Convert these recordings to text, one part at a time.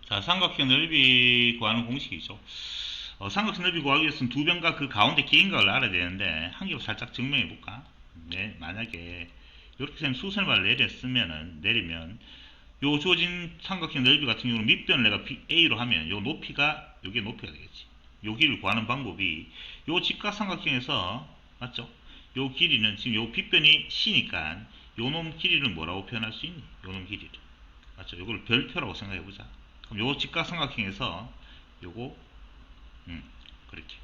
자, 삼각형 넓이 구하는 공식이죠. 삼각형 넓이 구하기 위해서는 두 변과 그 가운데 기인각을 알아야 되는데 한 개로 살짝 증명해 볼까? 네, 만약에 이렇게 생 수선을 내리면 요 주어진 삼각형 넓이 같은 경우는 밑변을 내가 A로 하면 요 높이가 요게 높이가 되겠지. 요 길이를 구하는 방법이 요 직각삼각형에서 맞죠? 요 길이는 지금 요 빗변이 C니까 요 놈 길이를 뭐라고 표현할 수 있니? 요 놈 길이를 맞죠? 요걸 별표라고 생각해 보자. 그럼 요 직각삼각형에서 요거 그렇게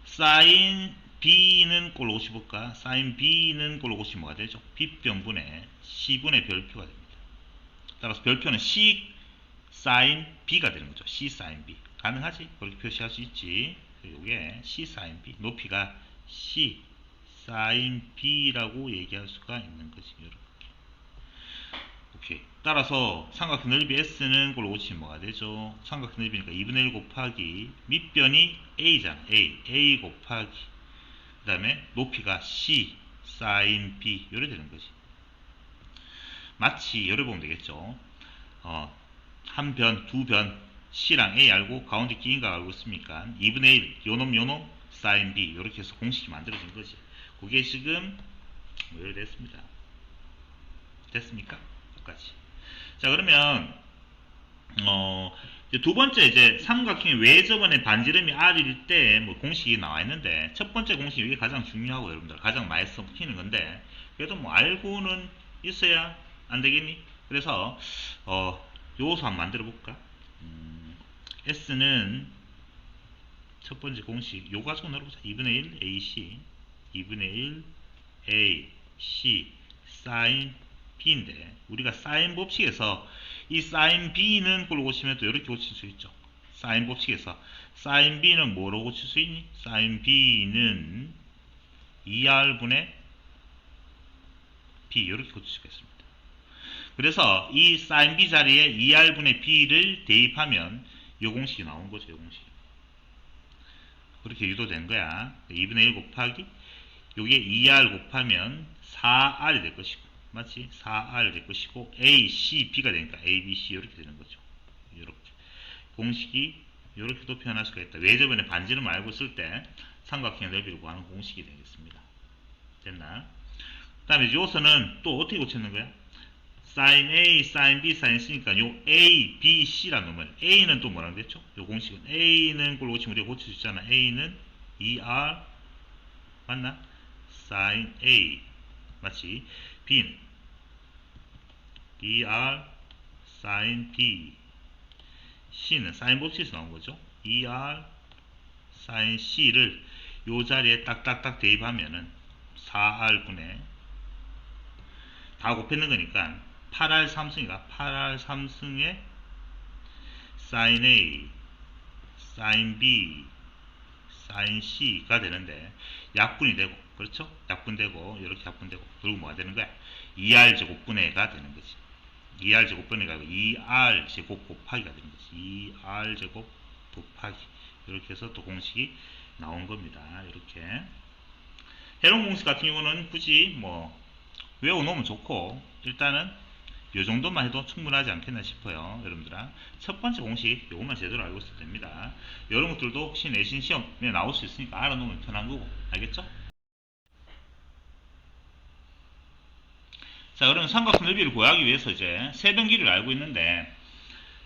사인 B는 꼴로 고쳐볼까? 사인 B는 꼴로 고치면 뭐가 되죠? 빗변분의 C분의 별표가 됩니다. 따라서 별표는 C 사인 B가 되는 거죠. C 사인 B. 가능하지? 그렇게 표시할 수 있지. 이게 C 사인 B. 높이가 C 사인 B라고 얘기할 수가 있는 거지. 이렇게. 오케이. 따라서 삼각형 넓이 S는 꼴로 고치면 뭐가 되죠? 삼각형 넓이니까 2분의 1 곱하기 밑변이 A잖아. A 곱하기 그 다음에 높이가 C 사인 B 이래 되는 거지. 마치 이래 보면 되겠죠. 한 변, 두 변, C랑 A 알고 가운데 끼인각 알고 있으니까 2분의 1 요놈 사인 B 이렇게 해서 공식이 만들어진 거지. 그게 지금 뭐 이렇게 됐습니다. 됐습니까? 여기까지. 자, 그러면 이제 두 번째 이제 삼각형의 외접원의 반지름이 R일 때 뭐 공식이 나와 있는데 첫 번째 공식 이게 가장 중요하고 여러분들 가장 많이 써먹히는 건데 그래도 뭐 알고는 있어야 안 되겠니? 그래서 요소 한번 만들어 볼까? S는 첫 번째 공식 요 가지고 넣어보자. 2분의 1 AC 2분의 1 AC 사인 B인데 우리가 사인 법칙에서 이 사인 B는 꼴로 고치면 또 이렇게 고칠 수 있죠. 사인 법칙에서 사인 B는 뭐로 고칠 수 있니? 사인 B는 2R분의 B 이렇게 고칠 수가 있습니다. 그래서 이 사인 B 자리에 2R분의 B를 대입하면 이 공식이 나오는 거죠. 이 공식. 그렇게 유도된 거야. 2분의 1 곱하기 요게 2R 곱하면 4R이 될 것이고 맞지? 4R 될 것이고 A, C, B가 되니까 A, B, C 이렇게 되는 거죠. 이렇게 공식이 이렇게도 표현할 수가 있다. 외접원의 반지름을 알고 있을 때 삼각형의 넓이를 구하는 공식이 되겠습니다. 됐나? 그 다음에 요소는 또 어떻게 고쳤는 거야? sin A, sin B, sin C니까 요 A, B, C라는 놈을 A는 또 뭐라고 됐죠? 요 공식은 A는 꼴로 고치면 우리가 고칠 수 있잖아. A는 2R 맞나? sin A 맞지? B는 2R sin B C는 sin 법칙에서 나온 거죠. 2R sin C를 요 자리에 딱딱딱 대입하면은 4R분의 다 곱했는 거니까 8R 3승이가 8R 3승의 sin A sin B sin C가 되는데 약분이 되고 그렇죠? 약분되고 이렇게 약분되고 그리고 뭐가 되는 거야? 2R 제곱분의가 되는 거지. 2R 제곱분의가 아니고 2R 제곱 곱하기가 되는 거지. 2R 제곱 곱하기 이렇게 해서 또 공식이 나온 겁니다. 이렇게 해롱 공식 같은 경우는 굳이 뭐 외워놓으면 좋고 일단은 이 정도만 해도 충분하지 않겠나 싶어요. 여러분들아 첫 번째 공식 요것만 제대로 알고 있어도 됩니다. 이런 것들도 혹시 내신 시험에 나올 수 있으니까 알아놓으면 편한 거고 알겠죠? 자, 그러면 삼각형 넓이를 구하기 위해서 이제 세변 길이를 알고 있는데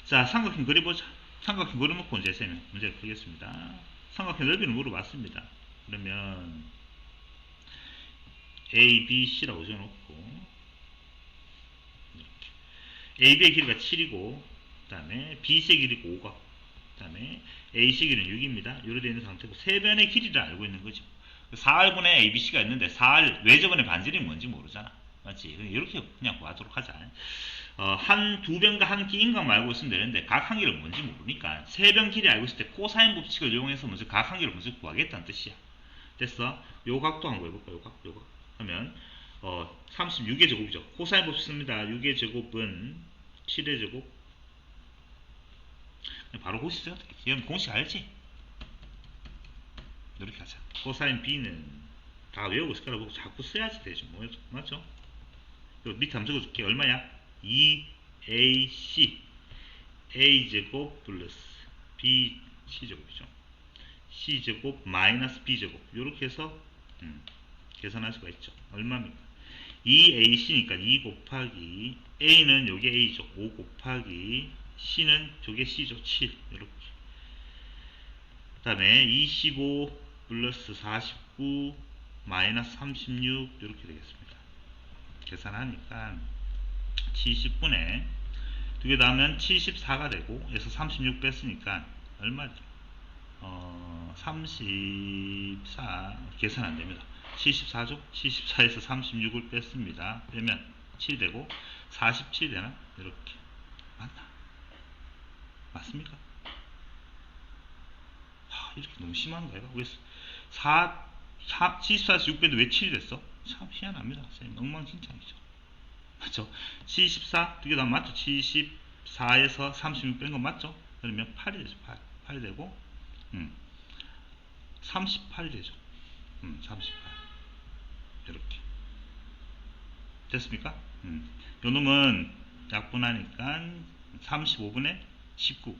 자, 삼각형 그려보자. 삼각형 그려놓고 이제 쌤이 문제를 풀겠습니다. 삼각형 넓이를 물어봤습니다. 그러면 A, B, C라고 적어놓고 AB의 길이가 7이고 그 다음에 BC의 길이가 5가 그 다음에 AC의 길이는 6입니다. 이렇게 되어 있는 상태고 세 변의 길이를 알고 있는 거죠. 4R분의 ABC가 있는데 4R 외접원의 반지름이 뭔지 모르잖아. 맞지? 이렇게 그냥 구하도록 하자. 두 변과 한 끼인각만 알고 있으면 되는데 각 한 개를 뭔지 모르니까 세 변 길이 알고 있을 때 코사인 법칙을 이용해서 먼저 각 한 개를 먼저 구하겠다는 뜻이야. 됐어? 요 각도 한번 해볼까? 요 각. 하면 36의 제곱이죠. 코사인 법칙 씁니다. 6의 제곱은 7의 제곱. 바로 공식 써도 되겠지. 여러분 공식 알지? 이렇게 하자. 코사인 B는 다 외우고 있을 거라고 자꾸 써야지 되지. 뭐, 맞죠? 밑에 한번 적어줄게. 얼마야? 2AC a제곱 플러스 b c제곱이죠. c제곱 마이너스 b제곱 이렇게 해서 계산할 수가 있죠. 얼마입니까? 2ac니까 2 곱하기 a는 요게 a죠. 5 곱하기 c는 저게 c죠. 7 이렇게. 그 다음에 25 플러스 49 마이너스 36 이렇게 되겠습니다. 계산하니까 70분의 두 개 더하면 74가 되고 여기서 36 뺐으니까 얼마죠? 34 계산 안됩니다. 74죠? 74에서 36을 뺐습니다. 빼면 7 되고 47 되나? 이렇게 맞나? 맞습니까? 이렇게 너무 심한가요? 왜 74에서 6 뺐는데 왜 7이 됐어? 참 희한합니다. 선생님 엉망진창이죠. 맞죠? 74 두 개 다 맞죠? 74에서 36 뺀 건 맞죠? 그러면 8이 되죠. 8이 되고 38이 되죠. 38 이렇게 됐습니까? 요 놈은 약분하니까 35분의 19.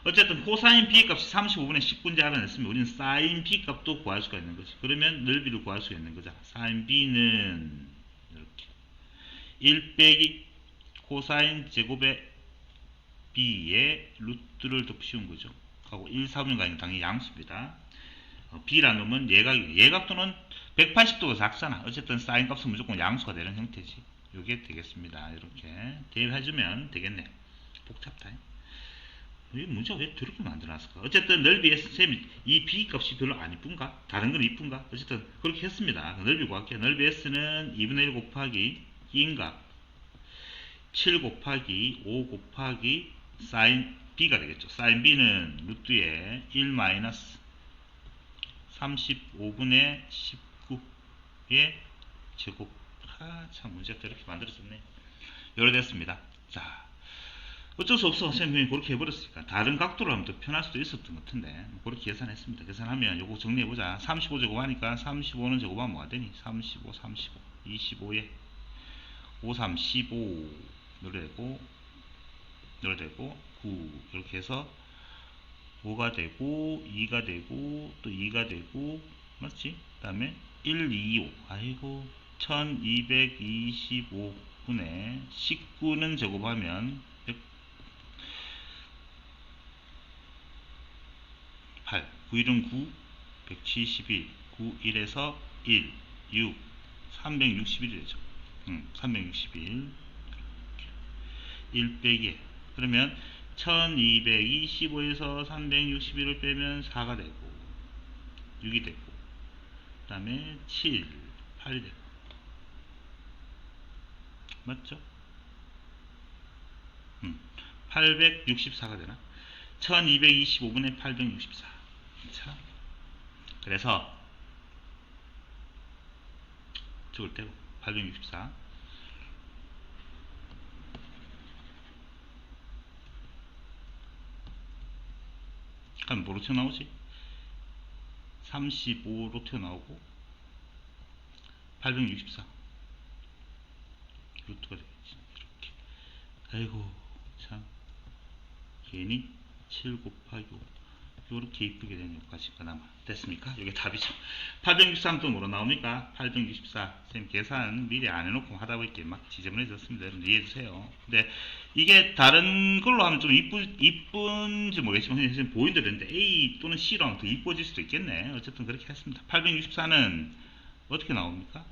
어쨌든 코사인 b 값이 35분의 19인지 알아냈으면 우리는 사인 b 값도 구할 수가 있는 거지. 그러면 넓이를 구할 수가 있는 거잖아. 사인 b는 이렇게 1 빼기 코사인 제곱의 b의 루트를 곱씌운 거죠. 하고 1, 4분의 당연히 양수입니다. b라는 놈은 예각이에요. 예각도는 180도가 작잖아. 어쨌든 사인 값은 무조건 양수가 되는 형태지. 요게 되겠습니다. 이렇게 대입해주면 되겠네. 복잡다. 이 문제가 왜 저렇게 만들어놨을까? 어쨌든 넓이에서 쌤이 이 b 값이 별로 안 이쁜가? 다른 건 이쁜가? 어쨌든 그렇게 했습니다. 넓이 구할게요. 넓이 s는 2분의 1 곱하기 인각 7 곱하기 5 곱하기 사인 b가 되겠죠. 사인 b는 루트에 1 마이너스 35분의 19의 제곱. 참 문제가 이렇게 만들어졌네. 요래 됐습니다. 자, 어쩔 수 없어. 선생님이 그렇게 해버렸으니까 다른 각도로 하면 더 편할 수도 있었던 것 같은데 그렇게 계산했습니다. 계산하면 요거 정리해보자. 35 제곱하니까 35는 제곱하면 뭐가 되니? 35 25에 5 3 15 노래되고 9 이렇게 해서 5가 되고 2가 되고 또 2가 되고 맞지? 그 다음에 1 2 5 아이고 1225분의 19는 제곱하면 8 9일은 9 171 9 1에서 1 6 361이 되죠. 361 1 빼기 그러면 1225에서 361을 빼면 4가 되고 6이 되고 그 다음에 7 8이 되고 맞죠? 864가 되나? 1225분의 864. 자, 그래서 적을 때고 864 그럼 뭐로 튀어나오지? 35로 튀어나오고 864 루트가 되겠지. 이렇게. 아이고 참 괜히 7 곱하기 5 요렇게 이쁘게 된 여기까지 그나마 됐습니까? 이게 답이죠. 863도 뭐로 나옵니까? 864 선생님 계산 미리 안 해놓고 하다 보니까 막 지저분해졌습니다. 여러분 이해해주세요. 근데 이게 다른 걸로 하면 좀 이쁜지 모르겠지만 선생님 보인 대로 했는데 A 또는 C로 하면 더 이뻐질 수도 있겠네. 어쨌든 그렇게 했습니다. 864는 어떻게 나옵니까?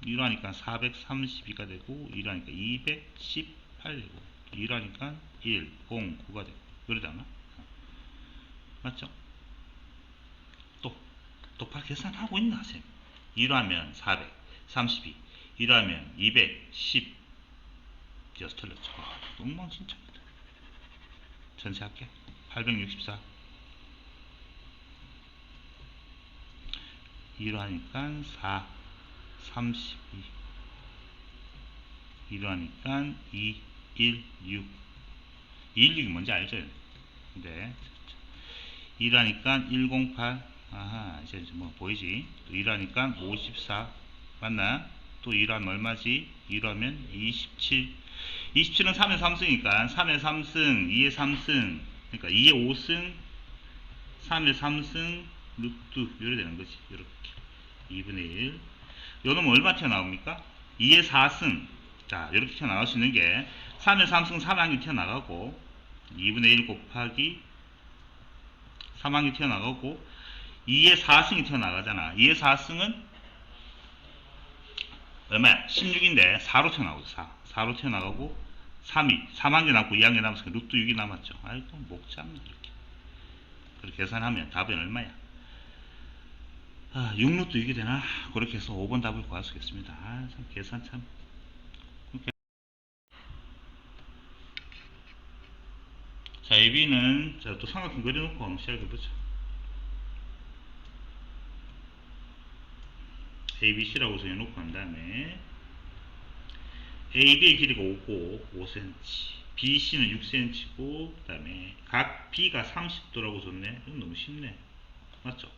1로 하니까 432가 되고 1로 하니까 218 되고 2로 하니까 1, 0, 9가 되고 그러잖아. 맞죠? 또 바로 계산하고 있나 쌤? 2로 하면 432 1로 하면 210 여섯 틀렸죠. 엉망진창이다. 전체할게. 864 2로 하니까 4 32 2로 하니까 2 1 6 216이 뭔지 알죠? 네. 2로 하니까 108 아하 이제 뭐 보이지? 또 1로 하니까 54 맞나? 또 2라면 얼마지? 2라면 27. 27은 3의 3승이니까 3의 3승, 2의 3승, 그러니까 2의 5승, 3의 3승, 루트 이렇게 되는 거지. 이렇게 2분의 1. 요놈은 얼마 튀어나옵니까? 2의 4승. 자, 이렇게 튀어나갈 수 있는 게 3의 3승 3항이 튀어나가고 2분의 1 곱하기 3항이 튀어나가고 2의 4승이 튀어나가잖아. 2의 4승은 얼마야? 16인데 4로 튀어나오죠. 4로 튀어나가고 3이 3항이 남고 2항이 남았으니까 루트 6이 남았죠. 아이고 목잡네 이렇게. 그렇게 계산하면 답은 얼마야? 6루트 6이 되나? 그렇게 해서 5번 답을 구할 수 있겠습니다. 참 계산 참. 자, AB는 또 삼각형 그려놓고 한번 시작해보자. ABC라고 정해놓고 한 다음에 AB의 길이가 5고 5cm, BC는 6cm고 그 다음에 각 B가 30도라고 줬네. 이건 너무 쉽네. 맞죠?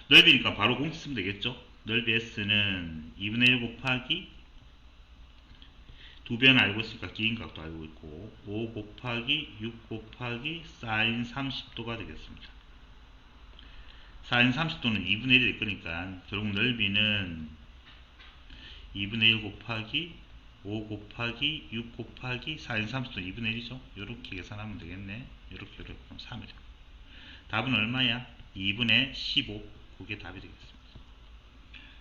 넓이니까 바로 공식 쓰면 되겠죠? 넓이 S는 2분의 1 곱하기 두 배는 알고 있으니까 긴 각도 알고 있고 5 곱하기 6 곱하기 사인 30도가 되겠습니다. 사인 30도는 2분의 1이 될 거니까 결국 넓이는 2분의 1 곱하기 5 곱하기 6 곱하기 사인 30도는 2분의 1이죠. 이렇게 계산하면 되겠네. 이렇게 그럼 3이죠. 답은 얼마야? 2분의 15. 그게 답이 되겠습니다.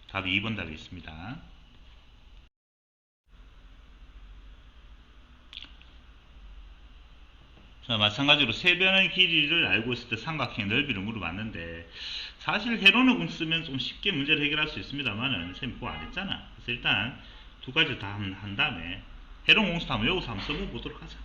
답이 2번 답이 있습니다. 자, 마찬가지로 세변의 길이를 알고 있을 때 삼각형의 넓이를 물어봤는데 사실 회로는 공 쓰면 좀 쉽게 문제를 해결할 수 있습니다만은 선생님 그거 안 했잖아. 그래서 일단 두 가지 다 한 다음에 회로 공式한번 여기서 한번 써보도록 하자.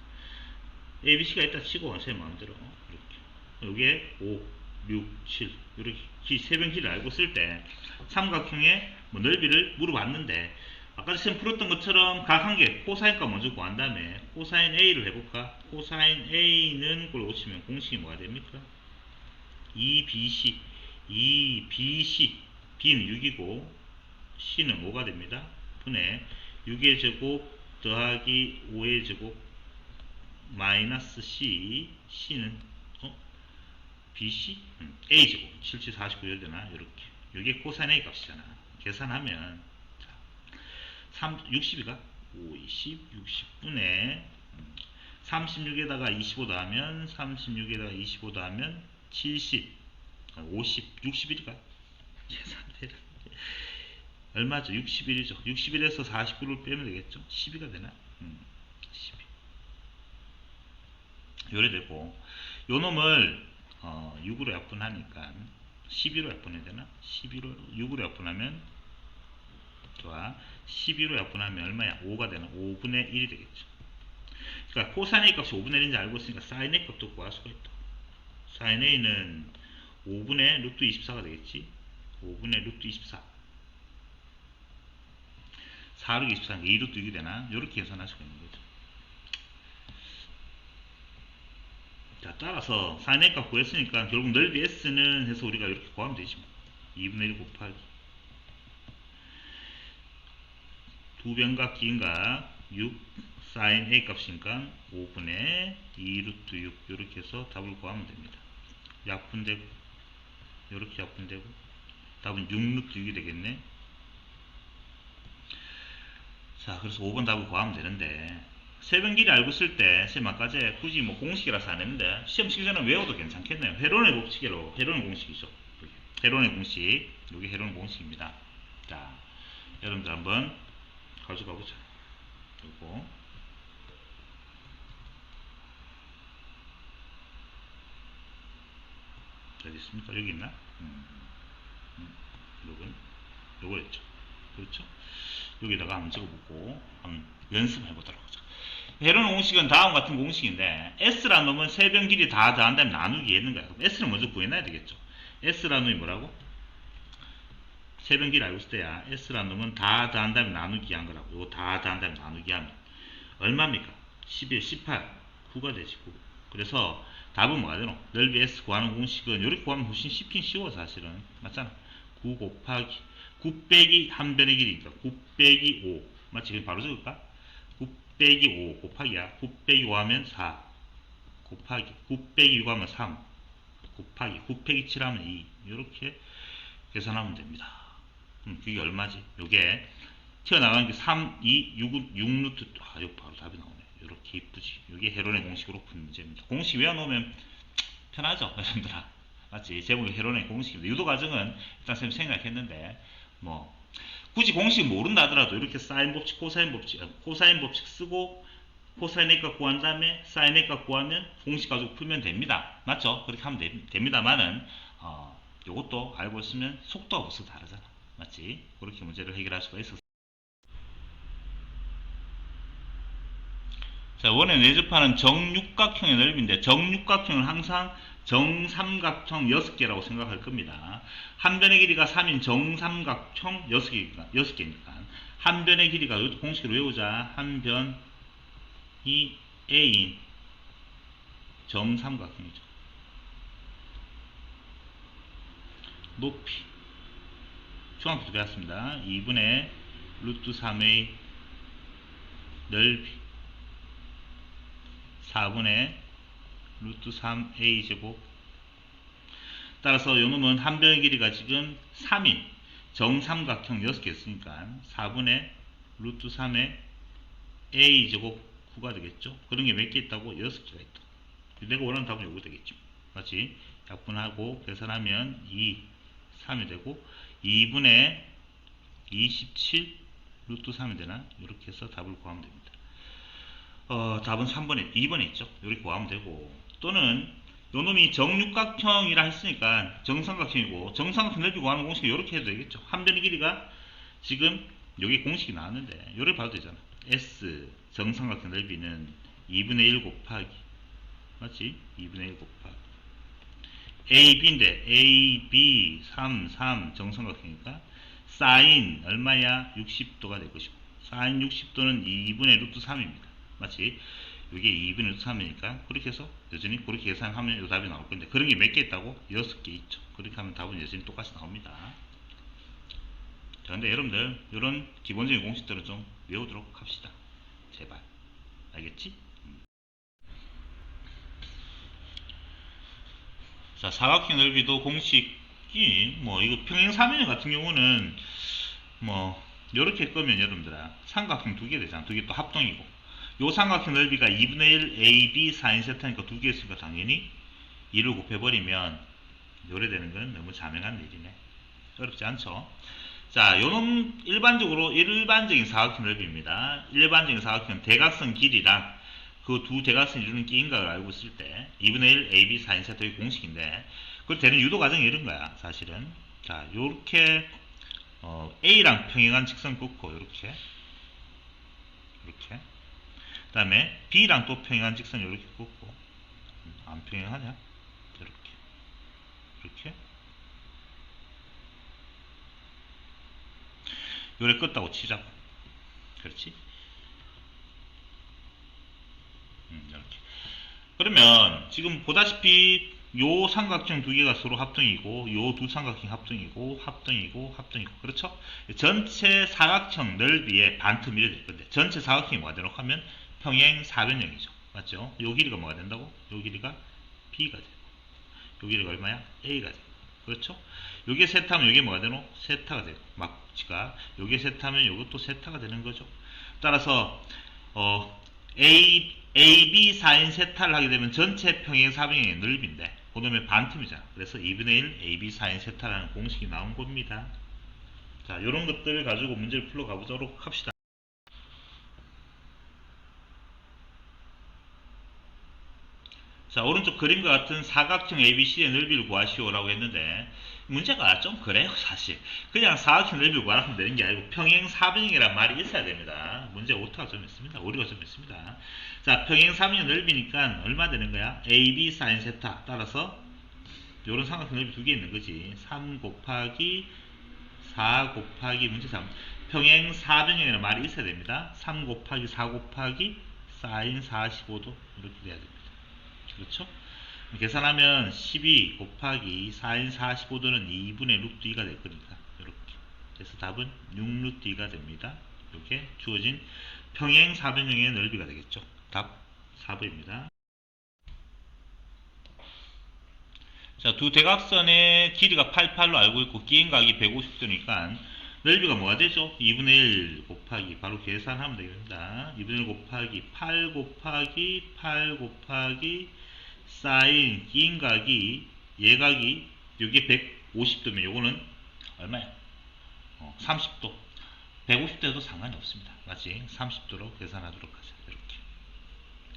ABC가 있다 치고 제 마음대로 이렇게 여기에 5, 6, 7 이렇게 세변 길이를 알고 쓸 때 삼각형의 넓이를 물어봤는데 아까 선생님 풀었던 것처럼 각 한 개 코사인값 먼저 구한 다음에 코사인 A를 해볼까? 코사인 A는 그걸 고치면 공식이 뭐가 됩니까? 2BC 2BC B는 6이고 C는 5가 됩니다. 분의 6의 제곱 더하기 5의 제곱 마이너스 C C는 BC A 제곱 77, 49 이렇게 되나? 이렇게 이게 코사인 A 값이잖아. 계산하면 60이가 5, 20, 60분의 36에다가 25 더하면 36에다가 25 더하면 70, 50, 61이가 계산되라. 얼마죠? 61이죠. 61에서 49를 빼면 되겠죠? 12가 되나? 12. 요래 되고 요 놈을 6으로 약분하니까 12로 약분해야 되나? 12로 6으로 약분하면 좋아. 12로 약분하면 얼마야? 5가 되나? 5분의 1이 되겠죠. 그러니까 코사인 A 값이 5분의 1인지 알고 있으니까 사인 A 값도 구할 수가 있다. 사인 A는 5분의 루트 24가 되겠지. 5분의 루트 24. 4루트 24가 2루트 6이 되나? 이렇게 계산할 수가 있는 거죠. 자, 따라서 사인 A 값 구했으니까 결국 넓이 S는 해서 우리가 이렇게 구하면 되지. 2분의 1 곱하기 두 변각 긴각 6 사인 A 값이니까 5분의 2루트 6 이렇게 해서 답을 구하면 됩니다. 약분되고 이렇게 약분되고 답은 6루트 6이 되겠네. 자, 그래서 5번 답을 구하면 되는데 세변 길이 알고 있을 때 선생님 아까 전에 굳이 뭐 공식이라서 안 했는데 시험 치기 전에 외워도 괜찮겠네요. 헤론의 법칙으로 헤론의 공식이죠. 헤론의 공식 여기 헤론의 공식입니다. 자, 여러분들 한번 가져가 보자. 요거 어디 있습니까? 여기 있나? 요거였죠. 그렇죠? 여기다가 한번 적어보고 한번 연습해 보도록 하죠. 헤론 공식은 다음 같은 공식인데 S라는 놈은 세변 길이 다 더한 다음에 나누기 했는 거야. 그럼 S를 먼저 구해놔야 되겠죠. S라는 놈이 뭐라고? 세변 길이 알고 있을 때야. S라는 놈은 다 더한 다음에 나누기 한 거라고. 이거 다 더한 다음에 나누기 하면 얼마입니까? 11, 18, 9가 되지. 9. 그래서 답은 뭐가 되노? 넓이 S 구하는 공식은 이렇게 구하면 훨씬 쉽긴 쉬워 사실은. 맞잖아. 9 곱하기 9 빼기 한 변의 길이니까 9 빼기 5 맞지? 그럼 바로 적을까? 9 빼기 5 곱하기야. 9 빼기 5 하면 4 곱하기 9 빼기 6 하면 3 곱하기 9 빼기 7 하면 2 이렇게 계산하면 됩니다. 그게 얼마지? 요게 튀어나가는 게 3, 2, 6, 6루트 이거 바로 답이 나오네. 이렇게 이쁘지. 이게 헤론의 공식으로 푼 문제입니다. 공식 외워놓으면 편하죠 여러분들아. 맞지? 제목이 헤론의 공식입니다. 유도 과정은 일단 선생님 생각했는데 뭐 굳이 공식 모른다 하더라도 이렇게 사인 법칙, 코사인 법칙 쓰고 코사인 X값 구한 다음에 사인 X값 구하면 공식 가지고 풀면 됩니다. 맞죠? 그렇게 하면 됩니다만은 요것도 알고 있으면 속도가 벌써 다르잖아. 맞지? 그렇게 문제를 해결할 수가 있어. 자, 원에 내접하는 정육각형의 넓이인데 정육각형은 항상 정삼각형 6개라고 생각할 겁니다. 한 변의 길이가 3인 정삼각형 6개니까 한 변의 길이가 이것도 공식으로 외우자. 한 변이 A인 정삼각형이죠. 높이 중학교 때 배웠습니다. 2분의 루트 3의 넓이 4분의 루트 3a 제곱. 따라서 요놈은 한 변의 길이가 지금 3인 정삼각형 6개 있으니까 4분의 루트 3의 a 제곱 9가 되겠죠. 그런 게 몇 개 있다고? 6개가 있다. 내가 원하는 답은 요거 되겠죠. 맞지? 약분하고 계산하면 2, 3이 되고 2분의 27 루트 3이 되나? 이렇게 해서 답을 구하면 됩니다. 답은 3번에 2번에 있죠. 이렇게 구하면 되고, 또는 요놈이 정육각형이라 했으니까 정삼각형이고 정삼각형 넓이 구하는 공식이 이렇게 해도 되겠죠. 한 변의 길이가 지금 여기 공식이 나왔는데 요를 봐도 되잖아. S 정삼각형 넓이는 2분의 1 곱하기 맞지? 2분의 1 곱하기 AB인데 AB 3 정삼각형이니까 사인 얼마야? 60도가 될 것이고 사인 60도는 2분의 루트 3입니다. 맞지? 이게 2분의 루트 3이니까 그렇게 해서 여전히 그렇게 계산하면 이 답이 나올 건데 그런 게 몇 개 있다고? 6개 있죠. 그렇게 하면 답은 여전히 똑같이 나옵니다. 자, 근데 여러분들 이런 기본적인 공식들은 좀 외우도록 합시다. 제발. 알겠지? 자, 사각형 넓이도 공식이 뭐 이거 평행사면 같은 경우는 뭐 이렇게 끄면 여러분들아 삼각형 두 개 되잖아. 두 개 또 합동이고 요 삼각형 넓이가 2분의 1 AB 사인 세타니까 두 개 있으니까 당연히 2를 곱해버리면 요래 되는 건 너무 자명한 일이네. 어렵지 않죠? 자, 요놈 일반적인 사각형 넓이입니다. 일반적인 사각형 대각선 길이랑 그 두 대각선이 이루는 끼인각을 알고 있을 때 2분의 1 AB 사인 세타의 공식인데 그걸 되는 유도 과정이 이런 거야 사실은. 자, 요렇게 A랑 평행한 직선 긋고 요렇게 그 다음에 B랑 또 평행한 직선 이렇게 긋고 안 평행하냐? 이렇게 요래 껐다고 치자고. 그렇지? 이렇게. 그러면 지금 보다시피 요 삼각형 두 개가 서로 합동이고 요 두 삼각형 합동이고 그렇죠? 전체 사각형 넓이의 반틈이 될 건데 전체 사각형이 뭐가 되노 하면 평행 사변형이죠. 맞죠? 요 길이가 뭐가 된다고? 요 길이가 B가 되고 요 길이가 얼마야? A가 되고 그렇죠? 요게 세타면 요게 뭐가 되노? 세타가 되고 막지가 요게 세타면 요것도 세타가 되는 거죠. 따라서 AB 사인 세타를 하게 되면 전체 평행 사변형의 넓이인데 그놈의 반틈이잖아. 그래서 2분의 1 AB 사인 세타라는 공식이 나온 겁니다. 자, 요런 것들을 가지고 문제를 풀어 가보도록 합시다. 자, 오른쪽 그림과 같은 사각형 ABC의 넓이를 구하시오라고 했는데 문제가 좀 그래요 사실. 그냥 사각형 넓이를 구하라면 되는 게 아니고 평행 사변형이란 말이 있어야 됩니다. 문제 오타가 좀 있습니다. 오류가 좀 있습니다. 자, 평행 사변형 넓이니까 얼마 되는 거야? AB 사인 세타. 따라서 요런 삼각형 넓이 두 개 있는 거지. 3 곱하기 4 곱하기 문제 3 평행 사변형이라는 말이 있어야 됩니다. 3 곱하기 4 곱하기 사인 45도 이렇게 돼야 됩니다. 그렇죠? 계산하면 12 곱하기 사인 45도는 2분의 루트 2가 될 거니까 이렇게 그래서 답은 6루트 2가 됩니다. 이렇게 주어진 평행 사변형의 넓이가 되겠죠. 답 4번입니다. 자, 두 대각선의 길이가 88로 알고 있고 기인각이 150도니까 넓이가 뭐가 되죠? 2분의 1 곱하기 바로 계산하면 되겠습니다. 2분의 1 곱하기 8 곱하기 8 곱하기 사인 기인각이 예각이 여기 150도면 요거는 얼마야? 30도. 150도에도 상관이 없습니다. 맞지? 30도로 계산하도록 하자. 이렇게.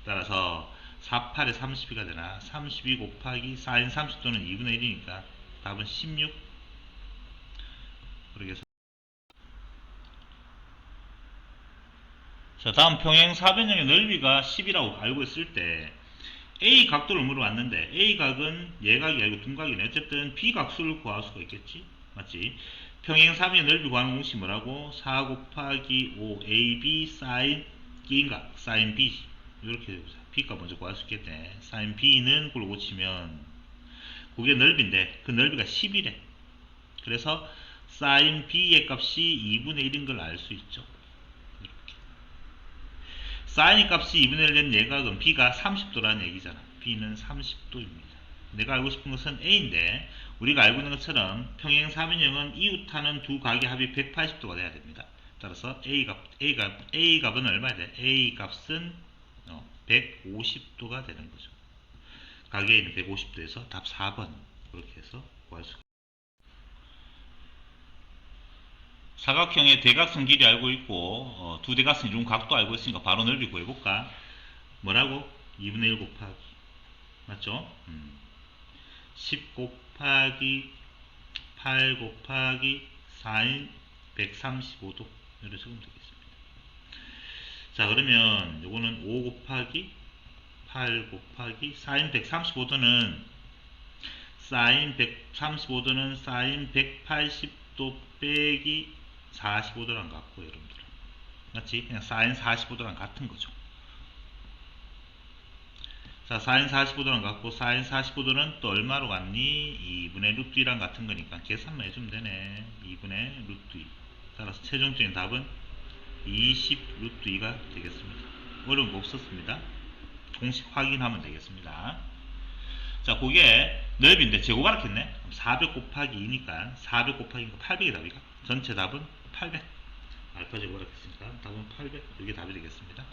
따라서 48에 32가 되나 32 곱하기 사인 30도는 2분의 1이니까 답은 16. 그렇게 해서 자, 다음 평행 사변형의 넓이가 10이라고 알고 있을 때 A 각도를 물어봤는데 A 각은 예각이 아니고 둔각이네. 어쨌든 B 각수를 구할 수가 있겠지. 맞지? 평행 사변형 넓이 구하는 공식이 뭐라고? 4 곱하기 5 AB 사인 B인각 사인 B 이렇게 B가 먼저 구할 수 있겠네. 사인 B는 그걸 고치면 그게 넓이인데 그 넓이가 10이래. 그래서 사인 B의 값이 2분의 1인 걸 알 수 있죠. 이렇게. 사인 값이 2분의 1 된 예각은 B가 30도라는 얘기잖아. B는 30도입니다. 내가 알고 싶은 것은 A인데 우리가 알고 있는 것처럼 평행 사변형은 이웃하는 두 각의 합이 180도가 돼야 됩니다. 따라서 A 값은 얼마야 돼? A 값은 150도가 되는 거죠. 각의 A는 150도에서 답 4번 그렇게 해서 구할 수. 사각형의 대각선 길이 알고 있고 두 대각선 이룬 각도 알고 있으니까 바로 넓이 구해볼까? 뭐라고? 2분의 1 곱하기 맞죠? 10 곱하기 8 곱하기 사인 135도 이렇게 적으면 되겠습니다. 자, 그러면 요거는 5 곱하기 8 곱하기 사인 135도는 사인 180도 빼기 45도랑 같고 여러분들 맞지? 그냥 사인 45도랑 같은 거죠. 자, 사인 45도랑 같고 사인 45도는 또 얼마로 같니? 2분의 루트 2랑 같은 거니까 계산만 해주면 되네. 2분의 루트 2. 따라서 최종적인 답은 20 루트 2가 되겠습니다. 어려운 거 없었습니다. 공식 확인하면 되겠습니다. 자, 그게 넓이인데 제곱하락했네. 400 곱하기 2니까 400 곱하기 800이 답이가. 전체 답은 800. 알파 제곱하락했으니까 답은 800. 이게 답이 되겠습니다.